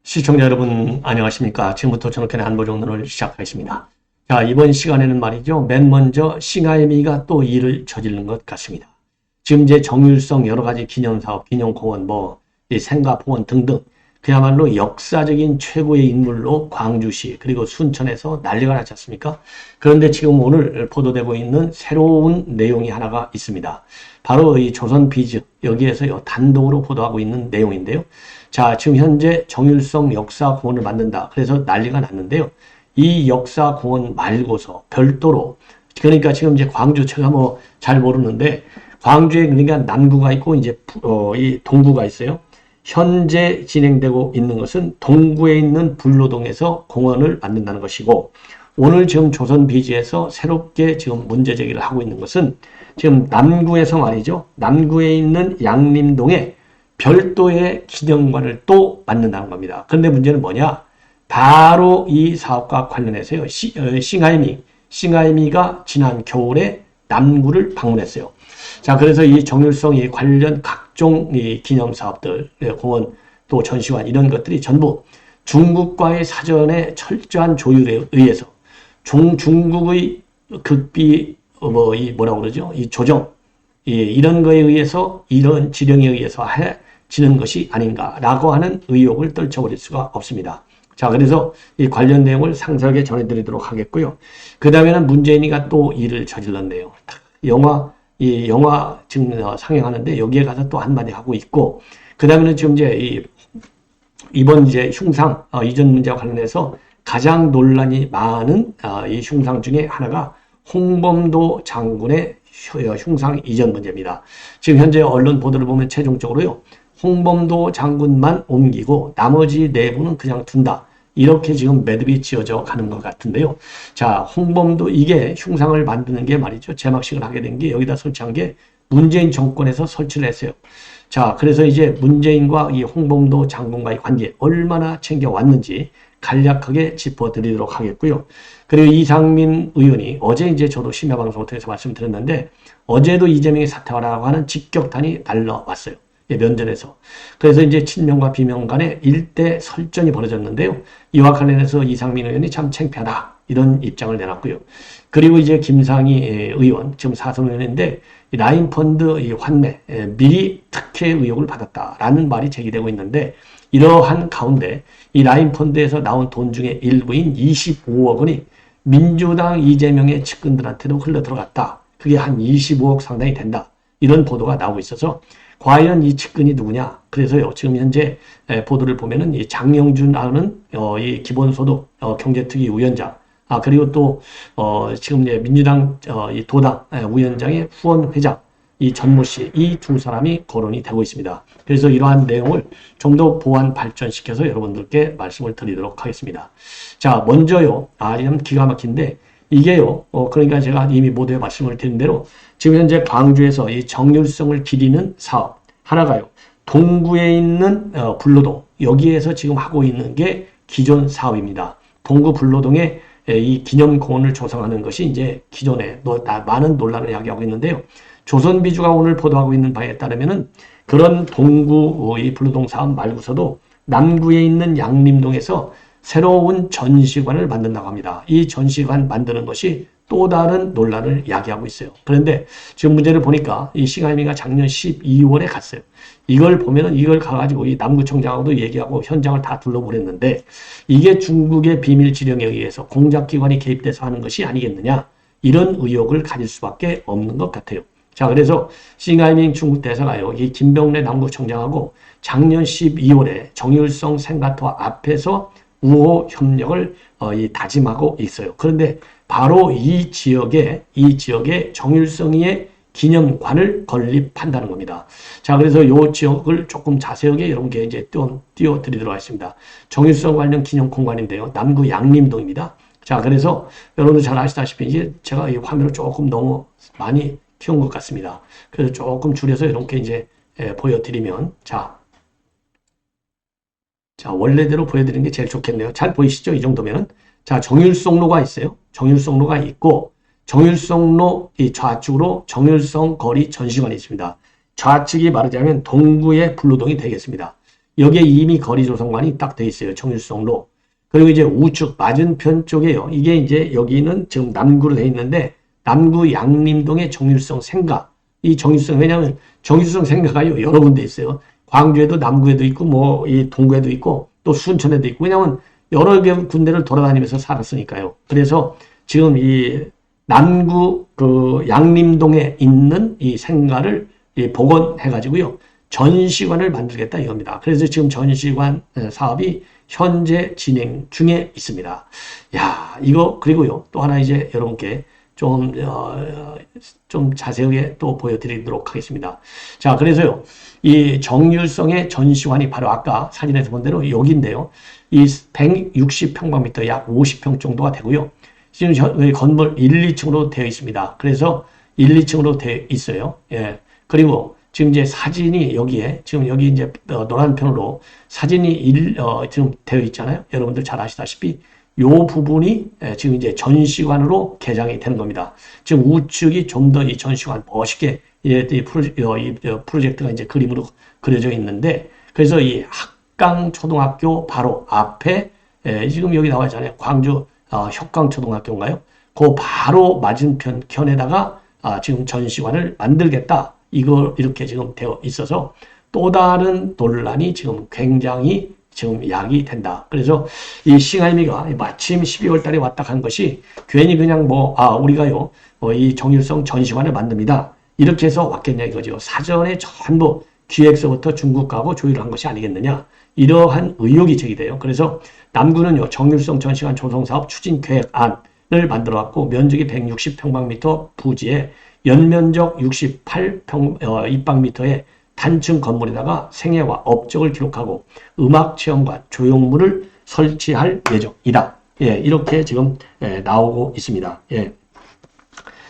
시청자 여러분 안녕하십니까. 지금부터 저녁에 안보정론을 시작하겠습니다. 자, 이번 시간에는 말이죠. 맨 먼저 싱하이미가 또 일을 저지른 것 같습니다. 지금 이제 정율성 여러 가지 기념사업, 기념공원, 이 생가공원 등등 그야말로 역사적인 최고의 인물로 광주시 그리고 순천에서 난리가 났지 않습니까? 그런데 지금 오늘 보도되고 있는 새로운 내용이 하나가 있습니다. 바로 이 조선비즈 여기에서 단독으로 보도하고 있는 내용인데요. 자, 지금 현재 정율성 역사공원을 만든다. 그래서 난리가 났는데요. 이 역사공원 말고서 별도로, 그러니까 지금 이제 광주, 제가 잘 모르는데, 광주에 그러니까 남구가 있고, 이제, 이 동구가 있어요. 현재 진행되고 있는 것은 동구에 있는 불로동에서 공원을 만든다는 것이고, 오늘 지금 조선비지에서 새롭게 지금 문제 제기를 하고 있는 것은 지금 남구에서 말이죠. 남구에 있는 양림동에 별도의 기념관을 또 만든다는 겁니다. 그런데 문제는 뭐냐? 바로 이 사업과 관련해서요. 싱하이미가 지난 겨울에 남구를 방문했어요. 자, 그래서 이 정율성이 관련 각종 이 기념사업들, 공원, 또 전시관 이런 것들이 전부 중국과의 사전에 철저한 조율에 의해서 중국의 극비 뭐라고 그러죠? 이 조정 이런 거에 의해서 이런 지령에 의해서 지는 것이 아닌가라고 하는 의혹을 떨쳐버릴 수가 없습니다. 자, 그래서 이 관련 내용을 상세하게 전해드리도록 하겠고요. 그 다음에는 문재인이가 또 일을 저질렀네요. 영화 지금 상영하는데 여기에 가서 또 한마디 하고 있고, 그 다음에는 지금 이제 이번 이제 흉상 이전 문제와 관련해서 가장 논란이 많은 이 흉상 중에 하나가 홍범도 장군의 흉상 이전 문제입니다. 지금 현재 언론 보도를 보면 최종적으로요. 홍범도 장군만 옮기고 나머지 내부는 그냥 둔다. 이렇게 지금 매듭이 지어져 가는 것 같은데요. 자, 홍범도 이게 흉상을 만드는 게 말이죠. 제막식을 하게 된 게 여기다 설치한 게 문재인 정권에서 설치를 했어요. 자, 그래서 이제 문재인과 이 홍범도 장군과의 관계 얼마나 챙겨왔는지 간략하게 짚어드리도록 하겠고요. 그리고 이상민 의원이 어제 이제 저도 심야방송을 통해서 말씀드렸는데 어제도 이재명이 사퇴하라고 하는 직격탄이 날라왔어요. 면전에서. 그래서 이제 친명과 비명 간에 일대 설전이 벌어졌는데요. 이와 관련해서 이상민 의원이 참 창피하다. 이런 입장을 내놨고요. 그리고 이제 김상희 의원, 지금 사선 의원인데 라인펀드 환매, 미리 특혜 의혹을 받았다라는 말이 제기되고 있는데 이러한 가운데 이 라인펀드에서 나온 돈 중에 일부인 25억 원이 민주당 이재명의 측근들한테도 흘러 들어갔다. 그게 한 25억 상당이 된다. 이런 보도가 나오고 있어서 과연 이 측근이 누구냐? 그래서요, 지금 현재 보도를 보면은 이 장영준하는 이 기본소득 경제특위 위원장, 그리고 또 지금 이제 민주당 이 도당 위원장의 후원 회장 이 전모 씨, 이 두 사람이 거론이 되고 있습니다. 그래서 이러한 내용을 좀 더 보완 발전시켜서 여러분들께 말씀을 드리도록 하겠습니다. 자, 먼저요, 참 기가 막힌데 이게요, 그러니까 제가 이미 모두에 말씀을 드린 대로 지금 현재 광주에서 이 정율성을 기리는 사업 하나가요. 동구에 있는 불로동 여기에서 지금 하고 있는 게 기존 사업입니다. 동구 불로동에 이 기념공원을 조성하는 것이 이제 기존에 많은 논란을 야기하고 있는데요. 조선비주가 오늘 보도하고 있는 바에 따르면은 그런 동구 이 불로동 사업 말고서도 남구에 있는 양림동에서 새로운 전시관을 만든다고 합니다. 이 전시관 만드는 것이 또 다른 논란을 야기하고 있어요. 그런데 지금 문제를 보니까 이 싱하이미가 작년 12월에 갔어요. 이걸 보면은 이걸 가가지고 이 남구청장하고도 얘기하고 현장을 다 둘러보랬는데 이게 중국의 비밀 지령에 의해서 공작기관이 개입돼서 하는 것이 아니겠느냐 이런 의혹을 가질 수밖에 없는 것 같아요. 자, 그래서 싱하이밍 중국 대사가요, 이 김병래 남구청장하고 작년 12월에 정율성 생가터 앞에서 우호 협력을 다짐하고 있어요. 그런데 바로 이 지역에 정율성의 기념관을 건립한다는 겁니다. 자, 그래서 이 지역을 조금 자세하게 여러분께 이제 띄워드리도록 하겠습니다. 정율성 관련 기념 공간인데요. 남구 양림동입니다. 자, 그래서 여러분들 잘 아시다시피 이제 제가 이 화면을 조금 너무 많이 키운 것 같습니다. 그래서 조금 줄여서 이렇게 이제 보여드리면 자, 원래대로 보여드리는 게 제일 좋겠네요. 잘 보이시죠? 이 정도면은. 자, 정율성로가 있어요. 정율성로가 있고, 정율성로 이 좌측으로 정율성 거리 전시관이 있습니다. 좌측이 말하자면 동구의 불로동이 되겠습니다. 여기에 이미 거리 조성관이 딱 돼 있어요. 정율성로. 그리고 이제 우측 맞은편 쪽에요. 이게 이제 여기는 지금 남구로 돼 있는데 남구 양림동의 정율성 생가. 이 정율성 왜냐하면 정율성 생가가요 여러 군데 있어요. 광주에도 남구에도 있고 뭐 이 동구에도 있고 또 순천에도 있고 왜냐하면 여러 군데를 돌아다니면서 살았으니까요. 그래서 지금 이 남구 그 양림동에 있는 이 생가를 복원해가지고요. 전시관을 만들겠다 이겁니다. 그래서 지금 전시관 사업이 현재 진행 중에 있습니다. 야, 이거 그리고요. 또 하나 이제 여러분께 좀 자세하게 또 보여드리도록 하겠습니다. 자, 그래서요. 이 정율성의 전시관이 바로 아까 사진에서 본 대로 여기인데요. 이 160평방미터 약 50평 정도가 되고요. 지금 건물 1, 2층으로 되어 있습니다. 그래서 1, 2층으로 되어 있어요. 예. 그리고 지금 이제 사진이 여기에, 지금 여기 이제 노란 편으로 사진이 지금 되어 있잖아요. 여러분들 잘 아시다시피 요 부분이 지금 이제 전시관으로 개장이 되는 겁니다. 지금 우측이 좀 더 이 전시관 멋있게 이 프로젝트가 이제 그림으로 그려져 있는데 그래서 이 학강초등학교 바로 앞에 지금 여기 나와 있잖아요. 광주 혁강초등학교인가요? 그 바로 맞은편 편에다가 지금 전시관을 만들겠다. 이걸 이렇게 지금 되어 있어서 또 다른 논란이 지금 굉장히 지금 야기된다. 그래서 이 싱하이미가 마침 12월 달에 왔다 간 것이 괜히 그냥 우리가요, 이 정율성 전시관을 만듭니다. 이렇게 해서 왔겠냐 이거죠. 사전에 전부 기획서부터 중국하고 조율한 것이 아니겠느냐. 이러한 의혹이 제기돼요. 그래서 남구는요, 정율성 전시관 조성사업 추진 계획안을 만들어 왔고, 면적이 160평방미터 부지에 연면적 68입방미터의 단층 건물에다가 생애와 업적을 기록하고 음악체험관, 조형물을 설치할 예정이다. 예, 이렇게 지금 나오고 있습니다. 예.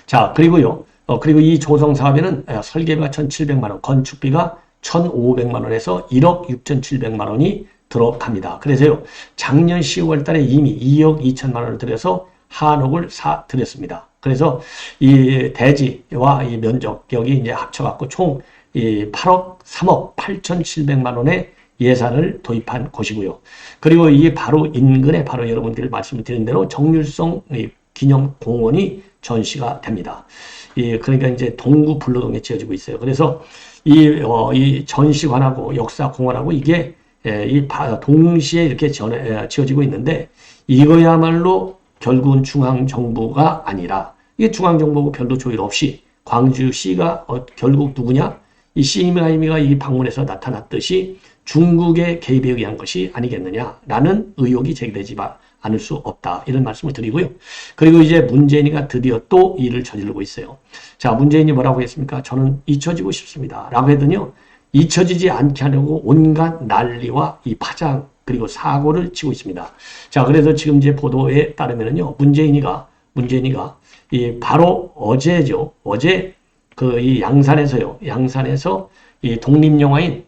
자, 그리고요. 그리고 이 조성 사업에는 설계비가 1,700만 원, 건축비가 1,500만 원에서 1억 6,700만 원이 들어갑니다. 그래서요. 작년 10월 달에 이미 2억 2천만 원을 들여서 한옥을 사드렸습니다. 그래서 이 대지와 이 면적격이 이제 합쳐갖고 총 이 3억 8,700만 원의 예산을 도입한 곳이고요. 그리고 이 바로 인근에 바로 여러분들 말씀을 드린 대로 정율성 기념공원이 전시가 됩니다. 그러니까 이제 동구 불로동에 지어지고 있어요. 그래서 이 전시관하고 역사공원하고 이게 동시에 이렇게 지어지고 있는데 이거야말로 결국은 중앙정부가 아니라 이게 중앙정부하고 별도 조율 없이 광주시가 결국 누구냐? 이 싱하이미가 이 방문에서 나타났듯이 중국의 개입에 의한 것이 아니겠느냐라는 의혹이 제기되지 않을 수 없다. 이런 말씀을 드리고요. 그리고 이제 문재인이가 드디어 또 일을 저지르고 있어요. 자, 문재인이 뭐라고 했습니까? 저는 잊혀지고 싶습니다. 라고 했더니요. 잊혀지지 않게 하려고 온갖 난리와 이 파장 그리고 사고를 치고 있습니다. 자, 그래서 지금 이제 보도에 따르면은요. 문재인이가 바로 어제죠. 어제 이 양산에서 이 독립영화인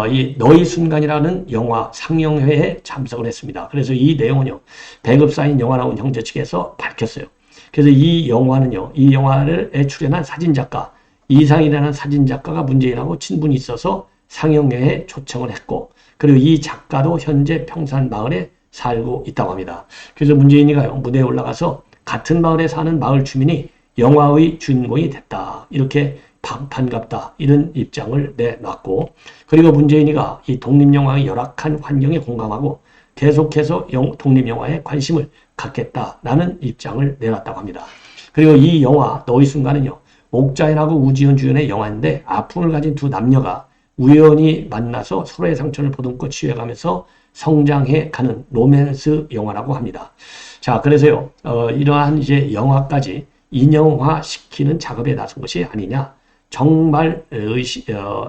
이 너의 순간이라는 영화 상영회에 참석을 했습니다. 그래서 이 내용은요, 배급사인 영화나온 형제 측에서 밝혔어요. 그래서 이 영화는요, 이 영화에 출연한 사진작가, 이상이라는 사진작가가 문재인하고 친분이 있어서 상영회에 초청을 했고, 그리고 이 작가도 현재 평산마을에 살고 있다고 합니다. 그래서 문재인이가요, 무대에 올라가서 같은 마을에 사는 마을 주민이 영화의 주인공이 됐다. 이렇게 반갑다. 이런 입장을 내놨고 그리고 문재인이가 이 독립영화의 열악한 환경에 공감하고 계속해서 독립영화에 관심을 갖겠다라는 입장을 내놨다고 합니다. 그리고 이 영화 너의 순간은요. 옥자연하고 우지연 주연의 영화인데 아픔을 가진 두 남녀가 우연히 만나서 서로의 상처를 보듬고 치유해가면서 성장해가는 로맨스 영화라고 합니다. 자, 그래서요. 이러한 이제 영화까지 인형화 시키는 작업에 나선 것이 아니냐. 정말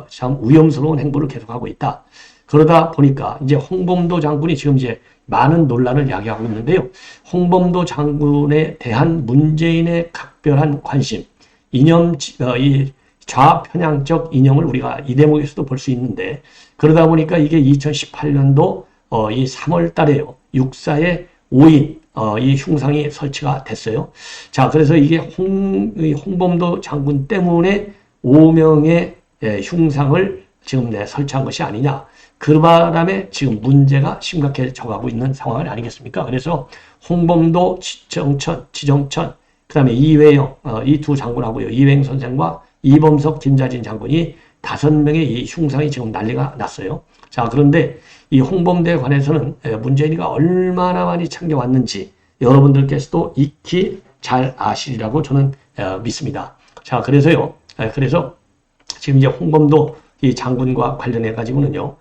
참 위험스러운 행보를 계속하고 있다. 그러다 보니까 이제 홍범도 장군이 지금 이제 많은 논란을 야기하고 있는데요. 홍범도 장군에 대한 문재인의 각별한 관심, 이 좌편향적 인형을 우리가 이 대목에서도 볼 수 있는데 그러다 보니까 이게 2018년도 이 3월 달에요. 육사의 5인 이 흉상이 설치가 됐어요. 자, 그래서 이게 홍범도 장군 때문에 5명의 흉상을 지금 설치한 것이 아니냐. 그 바람에 지금 문제가 심각해져 가고 있는 상황이 아니겠습니까? 그래서 홍범도, 지정천, 그 다음에 이회영, 이 두 장군하고요. 이회영 선생과 이범석, 김자진 장군이 5명의 이 흉상이 지금 난리가 났어요. 자, 그런데 이 홍범도에 관해서는 문재인이가 얼마나 많이 챙겨왔는지 여러분들께서도 익히 잘 아시리라고 저는 믿습니다. 자, 그래서요. 그래서 지금 이제 홍범도 이 장군과 관련해 가지고는요.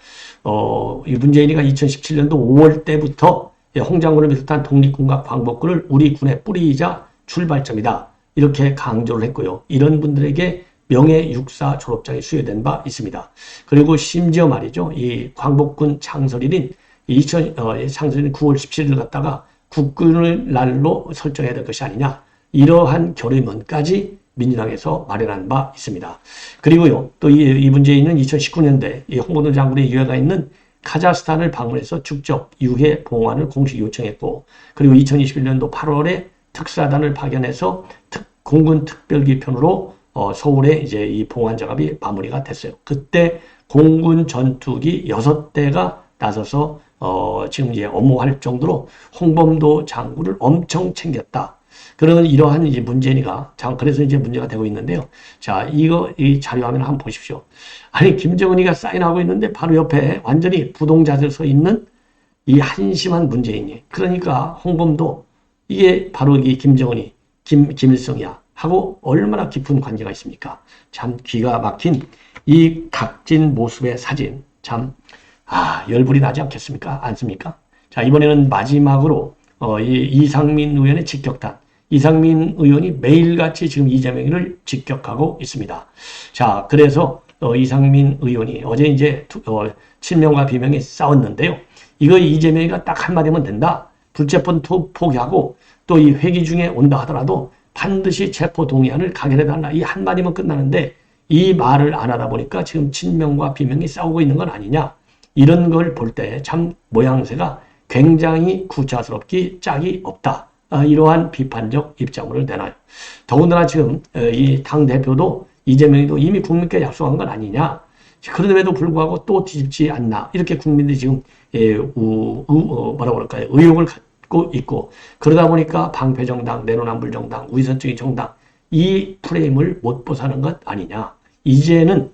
이 문재인이가 2017년도 5월 때부터 홍 장군을 비롯한 독립군과 광복군을 우리 군에 뿌리자 출발점이다. 이렇게 강조를 했고요. 이런 분들에게 명예 육사 졸업장이 수여된 바 있습니다. 그리고 심지어 말이죠. 이 광복군 창설일인 창설일 9월 17일을 갖다가 국군을 날로 설정해야 될 것이 아니냐. 이러한 결의문까지 민주당에서 마련한 바 있습니다. 그리고요. 또 이 문재인은 2019년도에 이 홍범도 장군의 유해가 있는 카자흐스탄을 방문해서 직접 유해 봉환을 공식 요청했고, 그리고 2021년도 8월에 특사단을 파견해서 공군 특별기편으로 서울에 이제 이 봉환 작업이 마무리가 됐어요. 그때 공군 전투기 6대가 나서서 지금 이제 업무할 정도로 홍범도 장군을 엄청 챙겼다. 그런 이러한 이제 문재인이가 그래서 이제 문제가 되고 있는데요. 자, 이 자료 화면을 한번 보십시오. 아니, 김정은이가 사인하고 있는데 바로 옆에 완전히 부동자들 서 있는 이 한심한 문재인이. 그러니까 홍범도 이게 바로 이 김정은이 김일성이야 하고 얼마나 깊은 관계가 있습니까? 참 기가 막힌 이 각진 모습의 사진 참 열불이 나지 않습니까? 자, 이번에는 마지막으로 이상민 의원의 직격탄. 이상민 의원이 매일같이 지금 이재명을 직격하고 있습니다. 자, 그래서 이상민 의원이 어제 이제 친명과 비명이 싸웠는데요. 이거 이재명이가 딱 한마디면 된다. 불체포 포기하고 또 이 회기 중에 온다 하더라도 반드시 체포 동의안을 가결해달라. 이 한마디면 끝나는데 이 말을 안 하다 보니까 지금 친명과 비명이 싸우고 있는 건 아니냐. 이런 걸 볼 때 참 모양새가 굉장히 구차스럽기 짝이 없다. 이러한 비판적 입장문을 내놔요. 더군다나 지금 이 당대표도 이재명이도 이미 국민께 약속한 건 아니냐. 그럼에도 불구하고 또 뒤집지 않나. 이렇게 국민들이 지금 뭐라고 할까요? 의혹을 갖고 있고, 그러다 보니까 방패정당, 내로남불정당, 위선적인 정당 이 프레임을 못 벗어나는 것 아니냐. 이제는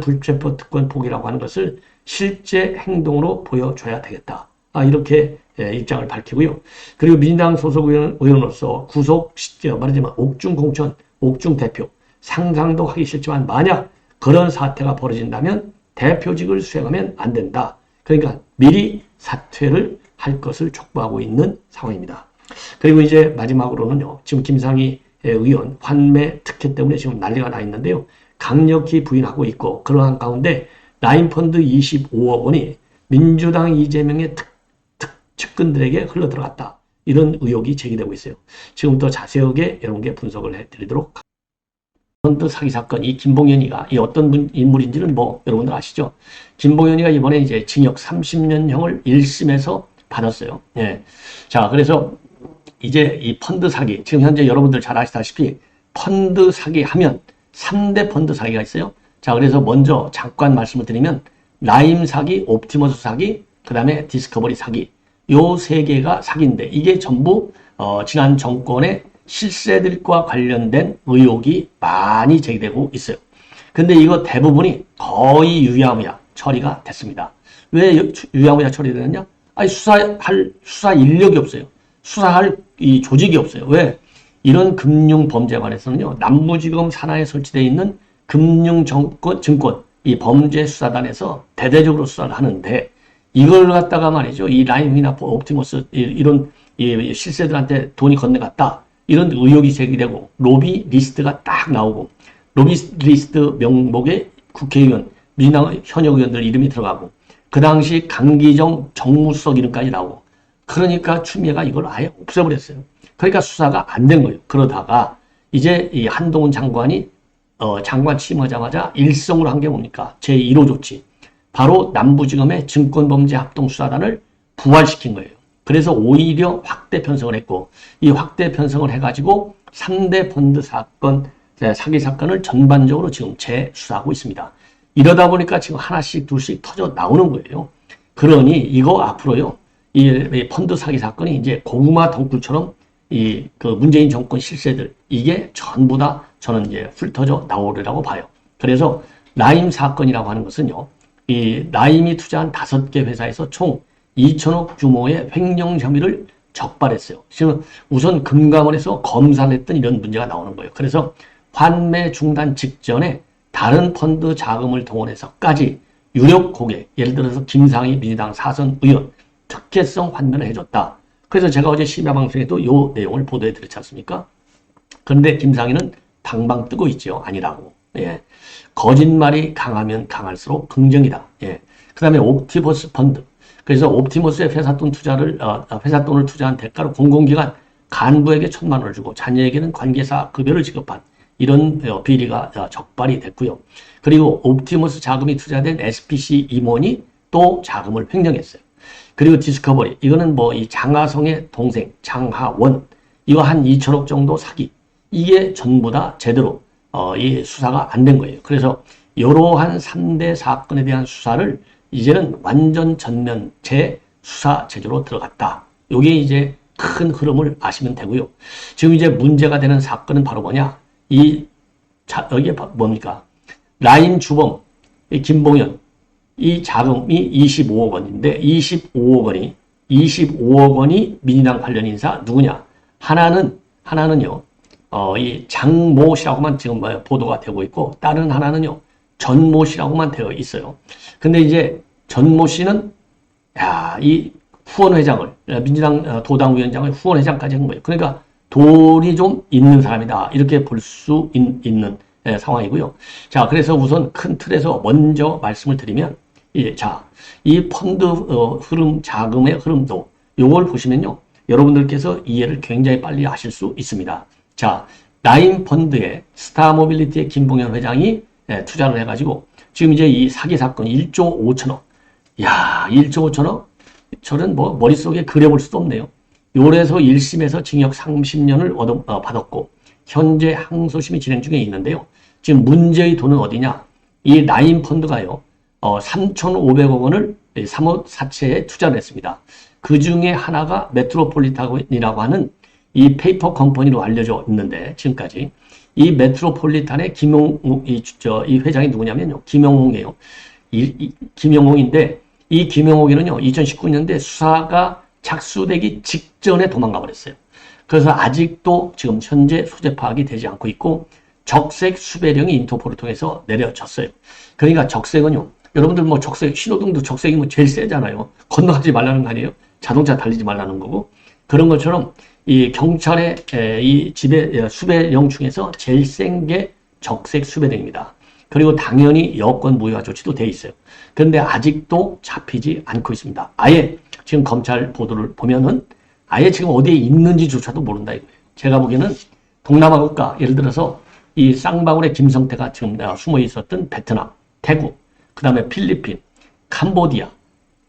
불체포 특권 포기라고 하는 것을 실제 행동으로 보여줘야 되겠다. 이렇게 입장을 밝히고요. 그리고 민주당 소속 의원으로서 구속, 말하자면 옥중공천, 옥중 대표 상상도 하기 싫지만 만약 그런 사태가 벌어진다면 대표직을 수행하면 안 된다. 그러니까 미리 사퇴를 할 것을 촉구하고 있는 상황입니다. 그리고 이제 마지막으로는요. 지금 김상희 의원 환매 특혜 때문에 지금 난리가 나 있는데요. 강력히 부인하고 있고, 그러한 가운데 라인펀드 25억 원이 민주당 이재명의 측근들에게 흘러들어갔다. 이런 의혹이 제기되고 있어요. 지금부터 자세하게 여러분께 분석을 해드리도록 하겠습니다. 펀드 사기 사건, 이 김봉현이가 이 어떤 인물인지는 여러분들 아시죠? 김봉현이가 이번에 이제 징역 30년형을 1심에서 받았어요. 예. 자, 그래서 이제 이 펀드 사기, 지금 현재 여러분들 잘 아시다시피 펀드 사기 하면 3대 펀드 사기가 있어요. 자, 그래서 먼저 잠깐 말씀을 드리면 라임 사기, 옵티머스 사기, 그 다음에 디스커버리 사기. 요 3개가 사기인데 이게 전부 지난 정권의 실세들과 관련된 의혹이 많이 제기되고 있어요. 근데 이거 대부분이 거의 유야무야 처리가 됐습니다. 왜 유야무야 처리되느냐? 아니, 수사 인력이 없어요. 수사할 이 조직이 없어요. 왜? 이런 금융범죄관에서는요, 남부지검 산하에 설치되어 있는 금융증권, 이 범죄수사단에서 대대적으로 수사를 하는데, 이걸 갖다가 말이죠, 이 라임이나 옵티머스, 이런 이 실세들한테 돈이 건네갔다. 이런 의혹이 제기되고, 로비 리스트가 딱 나오고, 로비 리스트 명목에 국회의원, 민주당 현역 의원들 이름이 들어가고, 그 당시 강기정 정무수석 이름까지 나오고, 그러니까 추미애가 이걸 아예 없애버렸어요. 그러니까 수사가 안 된 거예요. 그러다가 이제 이 한동훈 장관이 장관 취임하자마자 일성으로 한 게 뭡니까? 제1호 조치. 바로 남부지검의 증권범죄합동수사단을 부활시킨 거예요. 그래서 오히려 확대 편성을 했고, 이 확대 편성을 해가지고 3대 펀드 사건, 사기 사건을 전반적으로 지금 재수사하고 있습니다. 이러다 보니까 지금 하나씩 둘씩 터져 나오는 거예요. 그러니 이거 앞으로요, 이 펀드 사기 사건이 이제 고구마 덩굴처럼 그 문재인 정권 실세들, 이게 전부 다 저는 이제 훑어져 나오리라고 봐요. 그래서 라임 사건이라고 하는 것은요, 이 라임이 투자한 5개 회사에서 총 2천억 규모의 횡령 혐의를 적발했어요. 지금 우선 금감원에서 검사를 했던 이런 문제가 나오는 거예요. 그래서 환매 중단 직전에 다른 펀드 자금을 동원해서까지 유력 고객, 예를 들어서 김상희 민주당 사선 의원 특혜성 환매를 해줬다. 그래서 제가 어제 심야방송에도 이 내용을 보도해 드렸지 않습니까? 그런데 김상희는 방방 뜨고 있죠. 아니라고. 예. 거짓말이 강하면 강할수록 긍정이다. 예. 그 다음에 옵티머스 펀드. 그래서 옵티머스의 회사 돈을 투자한 대가로 공공기관 간부에게 1,000만 원을 주고 자녀에게는 관계사 급여를 지급한 이런 비리가 적발이 됐고요. 그리고 옵티머스 자금이 투자된 SPC 임원이 또 자금을 횡령했어요. 그리고 디스커버리, 이거는 뭐 이 장하성의 동생 장하원, 이거 한 2천억 정도 사기, 이게 전부 다 제대로 이 수사가 안 된 거예요. 그래서 이러한 3대 사건에 대한 수사를 이제는 완전 전면 재수사 제도로 들어갔다. 요게 이제 큰 흐름을 아시면 되고요. 지금 이제 문제가 되는 사건은 바로 뭐냐? 이게 뭡니까? 라임 주범, 김봉현, 이 자금이 25억 원인데 25억 원이 민주당 관련 인사 누구냐? 하나는요, 이 장모 씨라고만 지금 보도가 되고 있고, 다른 하나는요, 전모 씨라고만 되어 있어요. 근데 이제 전모 씨는, 이 후원회장을, 민주당 도당위원장을 후원회장까지 한 거예요. 그러니까 돈이 좀 있는 사람이다. 이렇게 볼 수 있는 상황이고요. 자, 그래서 우선 큰 틀에서 먼저 말씀을 드리면, 이 펀드 흐름, 자금의 흐름도 요걸 보시면요, 여러분들께서 이해를 굉장히 빨리 하실 수 있습니다. 자, 라임 펀드의 스타모빌리티의 김봉현 회장이 투자를 해가지고 지금 이제 이 사기 사건 1조 5천억. 야, 1조 5천억? 저는 뭐 머릿속에 그려볼 수도 없네요. 요래서 1심에서 징역 30년을 받았고 현재 항소심이 진행 중에 있는데요. 지금 문제의 돈은 어디냐? 이 라임 펀드가요, 3,500억 원을 사못 사채에 투자를 했습니다. 그 중에 하나가 메트로폴리탄이라고 하는 이 페이퍼 컴퍼니로 알려져 있는데, 지금까지 이 메트로폴리탄의 이 회장이 누구냐면요, 김영홍이에요. 김영홍인데, 이 김영홍이는요, 2019년대 수사가 착수되기 직전에 도망가 버렸어요. 그래서 아직도 지금 현재 소재 파악이 되지 않고 있고, 적색 수배령이 인터폴을 통해서 내려졌어요. 그러니까 적색은요, 여러분들 뭐 적색, 신호등도 적색이 뭐 제일 세잖아요. 건너가지 말라는 거 아니에요? 자동차 달리지 말라는 거고. 그런 것처럼 이 경찰의 이 수배령 중에서 제일 센 게 적색 수배령입니다. 그리고 당연히 여권 무효화 조치도 돼 있어요. 그런데 아직도 잡히지 않고 있습니다. 아예 지금 검찰 보도를 보면은 아예 지금 어디에 있는지조차도 모른다 이거예요. 제가 보기에는 동남아 국가, 예를 들어서 이 쌍방울의 김성태가 지금 숨어 있었던 베트남, 태국, 그 다음에 필리핀, 캄보디아,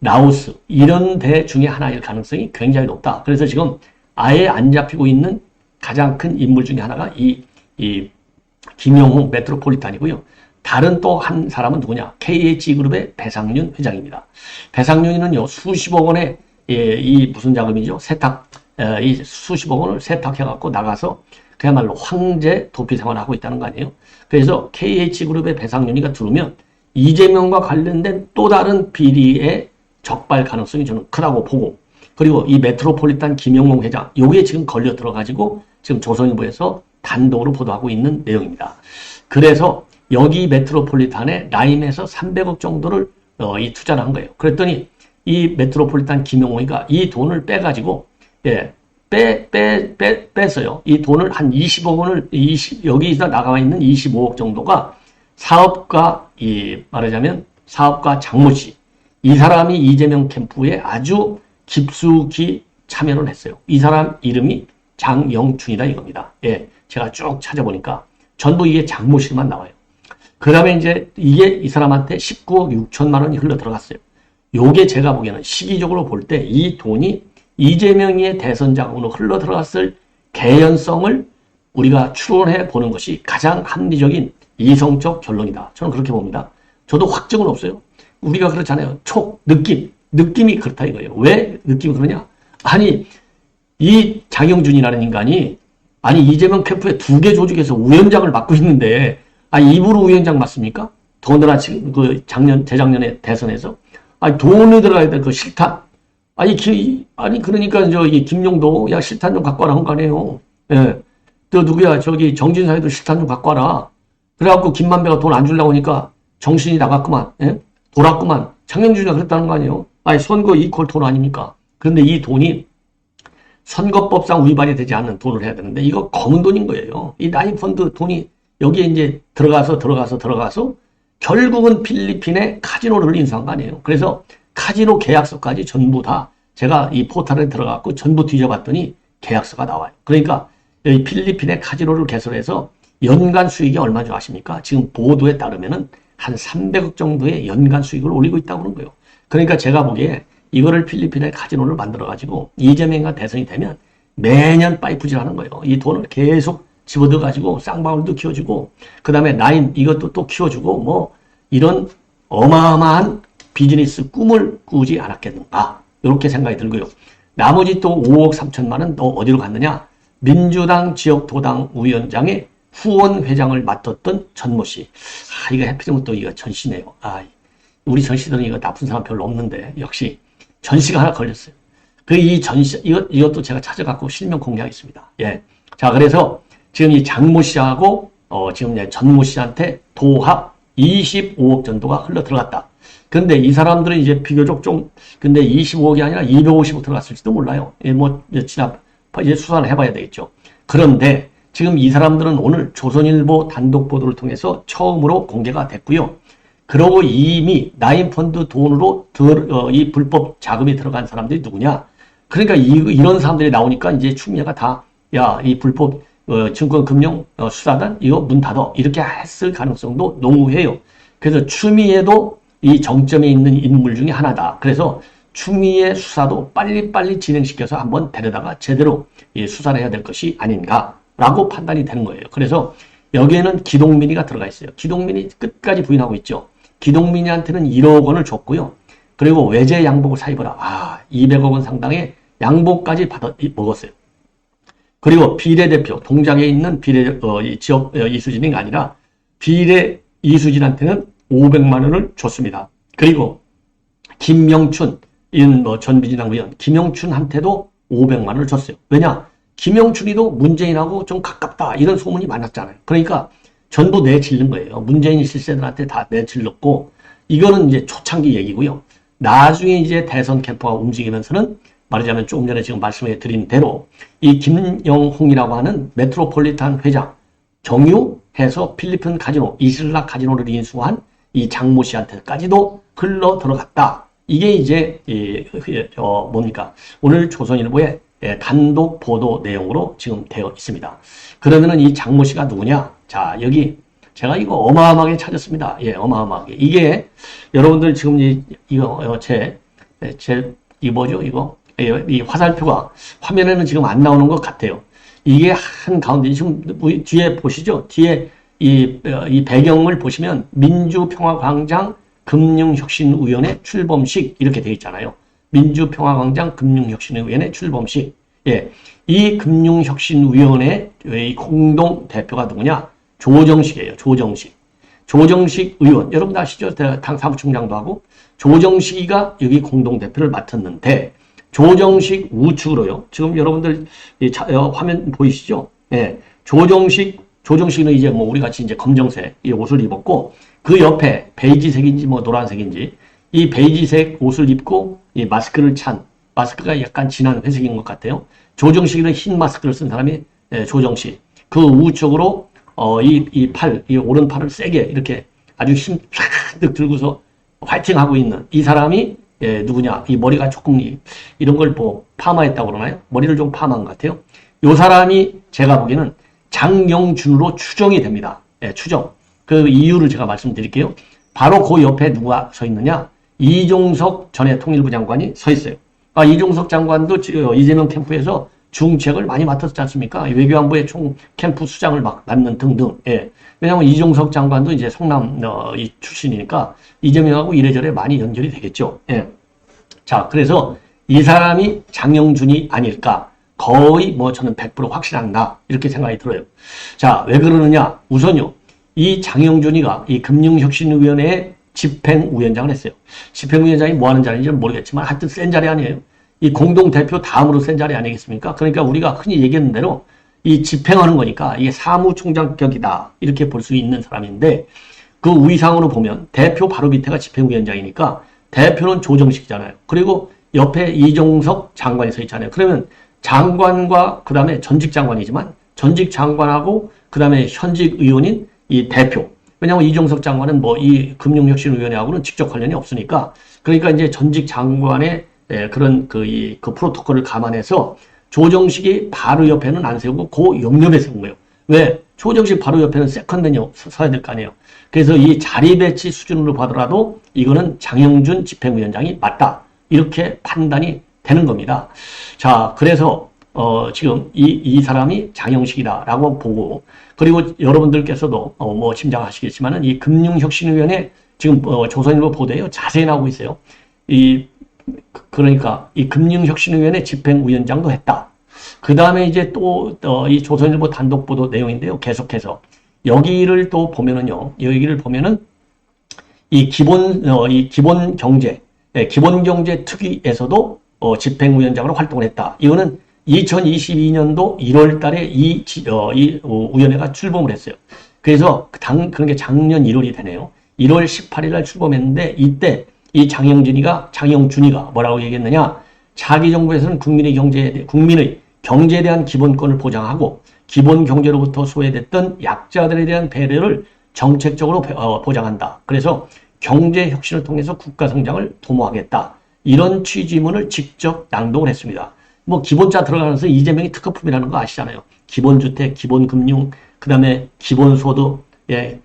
라오스, 이런 데 중에 하나일 가능성이 굉장히 높다. 그래서 지금 아예 안 잡히고 있는 가장 큰 인물 중에 하나가 이 김영홍 메트로폴리탄이고요. 다른 또 한 사람은 누구냐? KH그룹의 배상윤 회장입니다. 배상윤이는요, 수십억 원의 이 무슨 자금이죠? 이 수십억 원을 세탁해갖고 나가서 그야말로 황제 도피 생활을 하고 있다는 거 아니에요? 그래서 KH그룹의 배상윤이가 들어오면 이재명과 관련된 또 다른 비리의 적발 가능성이 저는 크다고 보고, 그리고 이 메트로폴리탄 김영홍 회장, 요게 지금 걸려 들어가지고 지금 조선일보에서 단독으로 보도하고 있는 내용입니다. 그래서 여기 메트로폴리탄에 라임에서 300억 정도를 이 투자를 한 거예요. 그랬더니 이 메트로폴리탄 김영홍이가 이 돈을 빼가지고 뺐어요. 이 돈을 한 20억 원을 여기서 나가 있는 25억 정도가 사업가, 말하자면 사업가 장모 씨, 이 사람이 이재명 캠프에 아주 깊숙이 참여를 했어요. 이 사람 이름이 장영춘이다 이겁니다. 예, 제가 쭉 찾아보니까 전부 이게 장모 씨만 나와요. 그 다음에 이제 이게 이 사람한테 19억 6천만 원이 흘러 들어갔어요. 요게 제가 보기에는 시기적으로 볼 때 이 돈이 이재명의 대선 자금으로 흘러 들어갔을 개연성을 우리가 추론해 보는 것이 가장 합리적인 이성적 결론이다. 저는 그렇게 봅니다. 저도 확증은 없어요. 우리가 그렇잖아요. 느낌이 그렇다 이거예요. 왜 느낌이 그러냐? 아니, 이 장영준이라는 인간이 이재명 캠프의 2개 조직에서 우위원장을 맡고 있는데 입으로 우위원장 맞습니까? 더군다나 지금 재작년에 대선에서 돈이 들어가야 될 그 실탄. 그러니까 이 김용도 실탄 좀 갖고 와라 한 거 아니에요. 예. 또 누구야 정진상에도 실탄 좀 갖고 와라. 그래갖고 김만배가 돈 안 주려고 하니까 정신이 나갔구만. 예? 돌았구만. 장영준이가 그랬다는 거 아니에요. 선거 이퀄 돈 아닙니까? 그런데 이 돈이 선거법상 위반이 되지 않는 돈을 해야 되는데 이거 검은 돈인 거예요. 이 나인펀드 돈이 여기에 이제 들어가서 결국은 필리핀의 카지노를 인수한 거 아니에요. 그래서 카지노 계약서까지 전부 다 제가 이 포털에 들어갔고 전부 뒤져봤더니 계약서가 나와요. 그러니까 이 필리핀의 카지노를 개설해서 연간 수익이 얼마 줄 아십니까? 지금 보도에 따르면은 한 300억 정도의 연간 수익을 올리고 있다고 그런 거예요. 그러니까 제가 보기에 이거를 필리핀의 카지노를 만들어가지고 이재명과 대선이 되면 매년 파이프질 하는 거예요. 이 돈을 계속 집어넣어가지고 쌍방울도 키워주고 그 다음에 나인 이것도 또 키워주고 이런 어마어마한 비즈니스 꿈을 꾸지 않았겠는가 이렇게 생각이 들고요. 나머지 또 5억 3천만 원 또 어디로 갔느냐? 민주당 지역도당 위원장의 후원 회장을 맡았던 전모 씨. 이거 해피되면 또 이거 전씨네요. 우리 전씨들은 이거 나쁜 사람 별로 없는데 역시 전씨가 하나 걸렸어요. 이 전씨 이것도 제가 찾아갖고 실명 공개하겠습니다. 예. 자, 그래서 지금 이 장모 씨하고 지금 전모 씨한테 도합 25억 정도가 흘러 들어갔다. 근데 이 사람들은 이제 비교적 근데 25억이 아니라 250억 들어갔을지도 몰라요. 이제 수사를 해봐야 되겠죠. 그런데 지금 이 사람들은 오늘 조선일보 단독 보도를 통해서 처음으로 공개가 됐고요. 그러고 이미 나인펀드 돈으로 이 불법 자금이 들어간 사람들이 누구냐? 그러니까 이런 사람들이 나오니까 이제 추미애가 이 불법 증권금융 수사단 이거 문 닫아 이렇게 했을 가능성도 농후해요. 그래서 추미애도 이 정점에 있는 인물 중에 하나다. 그래서 추미애 수사도 빨리빨리 진행시켜서 한번 데려다가 제대로 수사를 해야 될 것이 아닌가라고 판단이 되는 거예요. 그래서 여기에는 기동민이가 들어가 있어요. 기동민이 끝까지 부인하고 있죠. 기동민이한테는 1억 원을 줬고요. 그리고 외제 양복을 사입어라. 200억 원 상당의 양복까지 먹었어요. 그리고 비례대표, 동작에 있는 지역 이수진이 아니라 비례 이수진한테는 500만 원을 줬습니다. 그리고 김영춘, 전 민주당 의원, 김영춘한테도 500만 원을 줬어요. 왜냐? 김영춘이도 문재인하고 좀 가깝다. 이런 소문이 많았잖아요. 그러니까 전부 내질른 거예요. 문재인 실세들한테 다 내질렀고, 이거는 이제 초창기 얘기고요. 나중에 이제 대선 캠프가 움직이면서는 말하자면 조금 전에 지금 말씀해 드린 대로 이 김영홍이라고 하는 메트로폴리탄 회장, 경유해서 필리핀 카지노, 이슬라 카지노를 인수한 이 장모 씨한테까지도 흘러 들어갔다. 이게 이제 뭡니까? 오늘 조선일보의 단독 보도 내용으로 지금 되어 있습니다. 그러면은 이 장모 씨가 누구냐? 자, 여기 제가 이거 어마어마하게 찾았습니다. 예, 어마어마하게. 이게 여러분들 지금 이거 이 뭐죠? 이 화살표가 화면에는 지금 안 나오는 것 같아요. 이게 한 가운데 지금 뒤에 보시죠? 뒤에 이 배경을 보시면 민주평화광장 금융혁신위원회 출범식 이렇게 되어 있잖아요. 민주평화광장 금융혁신위원회 출범식. 예, 이 금융혁신위원회의 공동 대표가 누구냐? 조정식이에요. 조정식 의원. 여러분 아시죠? 당 사무총장도 하고 조정식이가 여기 공동 대표를 맡았는데 조정식 우측으로요. 지금 여러분들 화면 보이시죠? 예, 조정식은 이제 우리 같이 이제 검정색 이 옷을 입었고 그 옆에 베이지색인지 노란색인지 이 베이지색 옷을 입고 이 마스크를 찬 마스크가 약간 진한 회색인 것 같아요. 조정식은 흰 마스크를 쓴 사람이 조정식. 그 우측으로 이 오른팔을 세게 이렇게 아주 힘 쫙 들고서 화이팅하고 있는 이 사람이 누구냐? 이 머리가 조금 이런 걸 파마했다고 그러나요? 머리를 좀 파마한 것 같아요. 이 사람이 제가 보기에는 장영준으로 추정이 됩니다. 추정. 그 이유를 제가 말씀드릴게요. 바로 그 옆에 누가 서 있느냐? 이종석 전에 통일부 장관이 서 있어요. 이종석 장관도 이재명 캠프에서 중책을 많이 맡았지 않습니까? 외교안보의 총 캠프 수장을 맡는 등등. 예. 왜냐하면 이종석 장관도 이제 성남 이 출신이니까 이재명하고 이래저래 많이 연결이 되겠죠. 예. 자, 그래서 이 사람이 장영준이 아닐까? 거의 저는 100% 확실한다. 이렇게 생각이 들어요. 자, 왜 그러느냐? 우선요, 이 장영준이가 이 금융혁신위원회의 집행위원장을 했어요. 집행위원장이 뭐 하는 자리인지는 모르겠지만 하여튼 센 자리 아니에요. 이 공동대표 다음으로 센 자리 아니겠습니까? 그러니까 우리가 흔히 얘기하는 대로 이 집행하는 거니까 이게 사무총장격이다. 이렇게 볼 수 있는 사람인데 그 위상으로 보면 대표 바로 밑에가 집행위원장이니까 대표는 조정식이잖아요. 그리고 옆에 이종석 장관이 서 있잖아요. 그러면 장관과 그 다음에 전직 장관이지만 전직 장관하고 그 다음에 현직 의원인 이 대표. 왜냐하면 이종석 장관은 이 금융혁신위원회하고는 직접 관련이 없으니까 그러니까 이제 전직 장관의 그런 그 프로토콜을 감안해서 조정식이 바로 옆에는 안 세우고 그 옆옆에 세운 거예요. 왜? 조정식 바로 옆에는 세컨맨이 서야 될 거 아니에요. 그래서 이 자리 배치 수준으로 봐더라도 이거는 장영준 집행위원장이 맞다. 이렇게 판단이 되는 겁니다. 자, 그래서 지금 이 사람이 장영식이다라고 보고 그리고 여러분들께서도 짐작하시겠지만은 이 금융혁신위원회 지금 조선일보 보도에요. 자세히 나오고 있어요. 그러니까 이 금융혁신위원회 집행위원장도 했다. 그 다음에 이제 또 이 조선일보 단독 보도 내용인데요. 계속해서 여기를 또 보면은요. 여기를 보면은 이 기본 경제 특위에서도 집행위원장으로 활동을 했다. 이거는 2022년도 1월 달에 이 위원회가 출범을 했어요. 그래서 그런 게 작년 1월이 되네요. 1월 18일 날 출범했는데 이때 이 장영준이가 뭐라고 얘기했느냐? 자기 정부에서는 국민의 경제에 대한 기본권을 보장하고 기본 경제로부터 소외됐던 약자들에 대한 배려를 정책적으로 보장한다. 그래서 경제 혁신을 통해서 국가 성장을 도모하겠다. 이런 취지문을 직접 낭독을 했습니다. 기본자 들어가면서 이재명이 특허품이라는 거 아시잖아요. 기본주택, 기본금융, 그 다음에 기본소득, 예,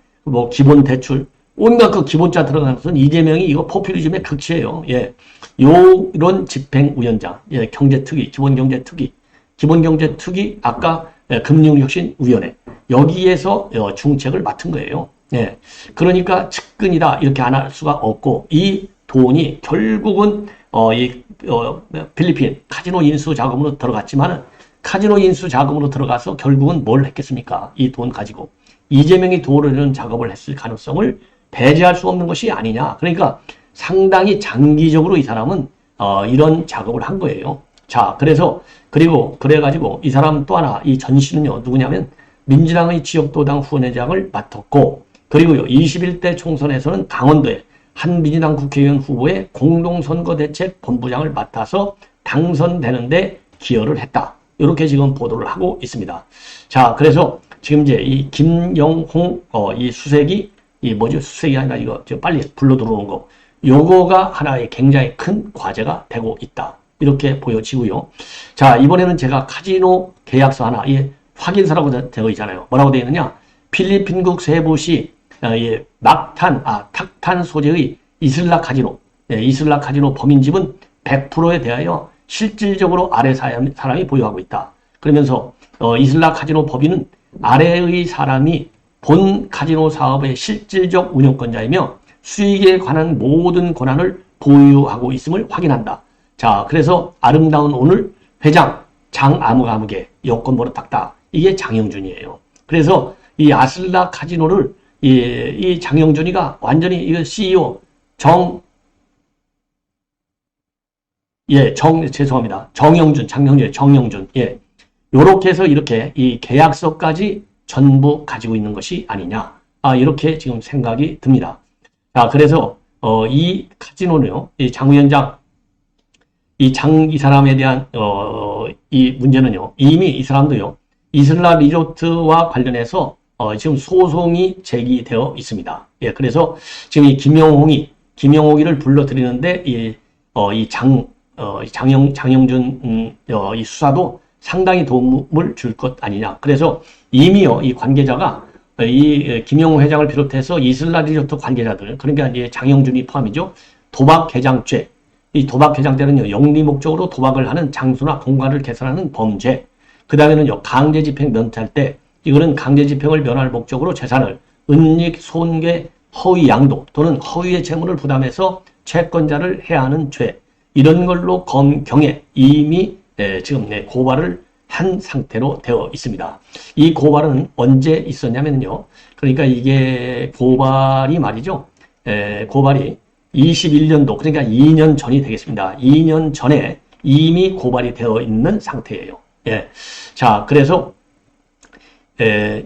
기본대출. 온갖 그 기본자 들어가면서 이재명이 이거 포퓰리즘의 극치예요. 예. 이런 집행위원장, 예, 경제특위, 기본경제특위, 아까 금융혁신위원회. 여기에서 중책을 맡은 거예요. 예. 그러니까 측근이다. 이렇게 안 할 수가 없고, 이 돈이 결국은, 필리핀 카지노 인수 자금으로 들어갔지만은, 카지노 인수 자금으로 들어가서 결국은 뭘 했겠습니까? 이 돈 가지고. 이재명이 도우려는 작업을 했을 가능성을 배제할 수 없는 것이 아니냐. 그러니까 상당히 장기적으로 이 사람은 이런 작업을 한 거예요. 자, 그래가지고 이 사람 또 하나, 이 전 씨는요, 누구냐면 민주당의 지역도당 후원회장을 맡았고, 그리고요, 21대 총선에서는 강원도에 한 민주당 국회의원 후보의 공동선거대책 본부장을 맡아서 당선되는데 기여를 했다. 이렇게 지금 보도를 하고 있습니다. 자, 그래서 지금 이제 이 김영홍, 이 수색이, 수색이 아니라 이거 빨리 불러 들어오는 거. 요거가 하나의 굉장히 큰 과제가 되고 있다. 이렇게 보여지고요. 자, 이번에는 제가 카지노 계약서 하나, 확인서라고 되어 있잖아요. 뭐라고 되어 있느냐? 필리핀국 세부시, 탁탄 소재의 이슬라 카지노. 이슬라 카지노 범인집은 100%에 대하여 실질적으로 아래 사람이 보유하고 있다. 그러면서, 이슬라 카지노 법인은 아래의 사람이 본 카지노 사업의 실질적 운영권자이며 수익에 관한 모든 권한을 보유하고 있음을 확인한다. 자, 그래서 아름다운 오늘 회장 장아무가무게 여권번호 딱딱 이게 장영준이에요. 그래서 이 아슬라 카지노를 이 장영준이가 완전히 이거 CEO 죄송합니다. 정영준. 예. 요렇게 해서 이렇게 이 계약서까지 전부 가지고 있는 것이 아니냐. 이렇게 지금 생각이 듭니다. 자, 그래서, 이 카지노는요, 이 장 위원장, 이 사람에 대한, 이 문제는요, 이미 이 사람도요, 이슬라 리조트와 관련해서, 지금 소송이 제기되어 있습니다. 예, 그래서 지금 이 김영옥이를 불러들이는데, 장영준, 이 수사도 상당히 도움을 줄 것 아니냐. 그래서 이미요, 이 관계자가 이 김영호 회장을 비롯해서 이슬라 리조트 관계자들, 그러니까 이제 장영준이 포함이죠. 도박 개장죄, 이 도박 해당되는요, 영리 목적으로 도박을 하는 장소나 공간을 개선하는 범죄. 그 다음에는요, 강제 집행 면탈 때, 이거는 강제 집행을 면할 목적으로 재산을 은닉, 손괴, 허위 양도 또는 허위의 재물을 부담해서 채권자를 해하는 죄. 이런 걸로 검경에 이미 지금 고발을 한 상태로 되어 있습니다. 이 고발은 언제 있었냐면요. 그러니까 이게 고발이 말이죠. 고발이 21년도, 그러니까 2년 전이 되겠습니다. 2년 전에 이미 고발이 되어 있는 상태예요. 예. 자, 그래서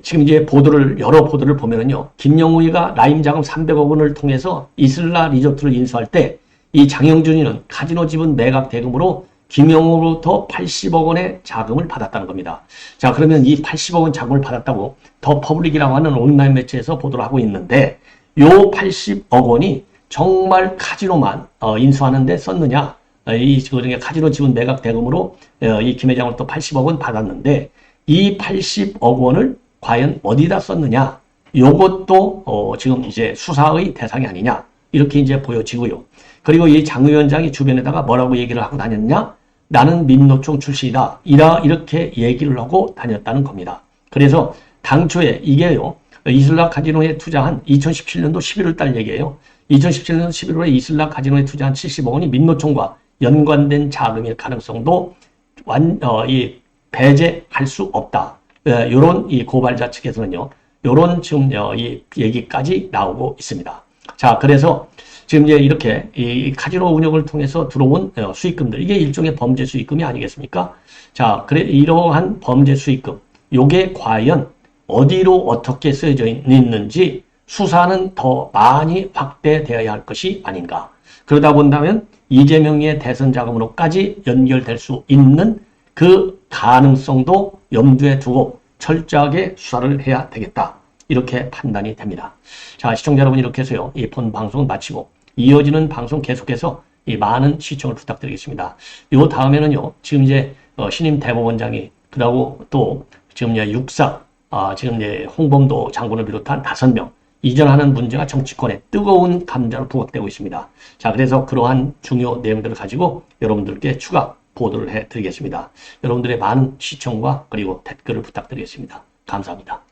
지금 이제 여러 보도를 보면은요, 김영우이가 라임 자금 300억 원을 통해서 이슬라 리조트를 인수할 때 이 장영준이는 카지노 지분 매각 대금으로 김영우로부터 80억 원의 자금을 받았다는 겁니다. 자, 그러면 이 80억 원 자금을 받았다고 더 퍼블릭이라고 하는 온라인 매체에서 보도를 하고 있는데, 요 80억 원이 정말 카지노만 인수하는 데 썼느냐? 그러니까 카지노 지분 매각 대금으로 이 김 회장으로부터 80억 원 받았는데, 이 80억 원을 과연 어디다 썼느냐? 요것도 지금 이제 수사의 대상이 아니냐? 이렇게 이제 보여지고요. 그리고 이 장 위원장이 주변에다가 뭐라고 얘기를 하고 다녔냐? 나는 민노총 출신이다. 이렇게 얘기를 하고 다녔다는 겁니다. 그래서 당초에 이게요, 이슬라 카지노에 투자한 2017년도 11월 달 얘기예요. 2017년 11월에 이슬라 카지노에 투자한 70억 원이 민노총과 연관된 자금일 가능성도 배제할 수 없다. 요런 이 고발자 측에서는요, 요런 지금 이 얘기까지 나오고 있습니다. 자, 그래서 지금 이제 이렇게 이 카지노 운영을 통해서 들어온 수익금들, 이게 일종의 범죄 수익금이 아니겠습니까? 자, 그래 이러한 범죄 수익금, 요게 과연 어디로 어떻게 쓰여져 있는지 수사는 더 많이 확대되어야 할 것이 아닌가. 그러다 본다면 이재명의 대선 자금으로까지 연결될 수 있는 그 가능성도 염두에 두고 철저하게 수사를 해야 되겠다. 이렇게 판단이 됩니다. 자, 시청자 여러분, 이렇게 해서요, 이 본 방송은 마치고 이어지는 방송 계속해서 이 많은 시청을 부탁드리겠습니다. 요 다음에는요, 지금 이제 신임 대법원장이, 그러고 또 지금 이제 육사, 지금 이제 홍범도 장군을 비롯한 5명 이전하는 문제가 정치권에 뜨거운 감자로 부각되고 있습니다. 자, 그래서 그러한 중요 내용들을 가지고 여러분들께 추가 보도를 해드리겠습니다. 여러분들의 많은 시청과 그리고 댓글을 부탁드리겠습니다. 감사합니다.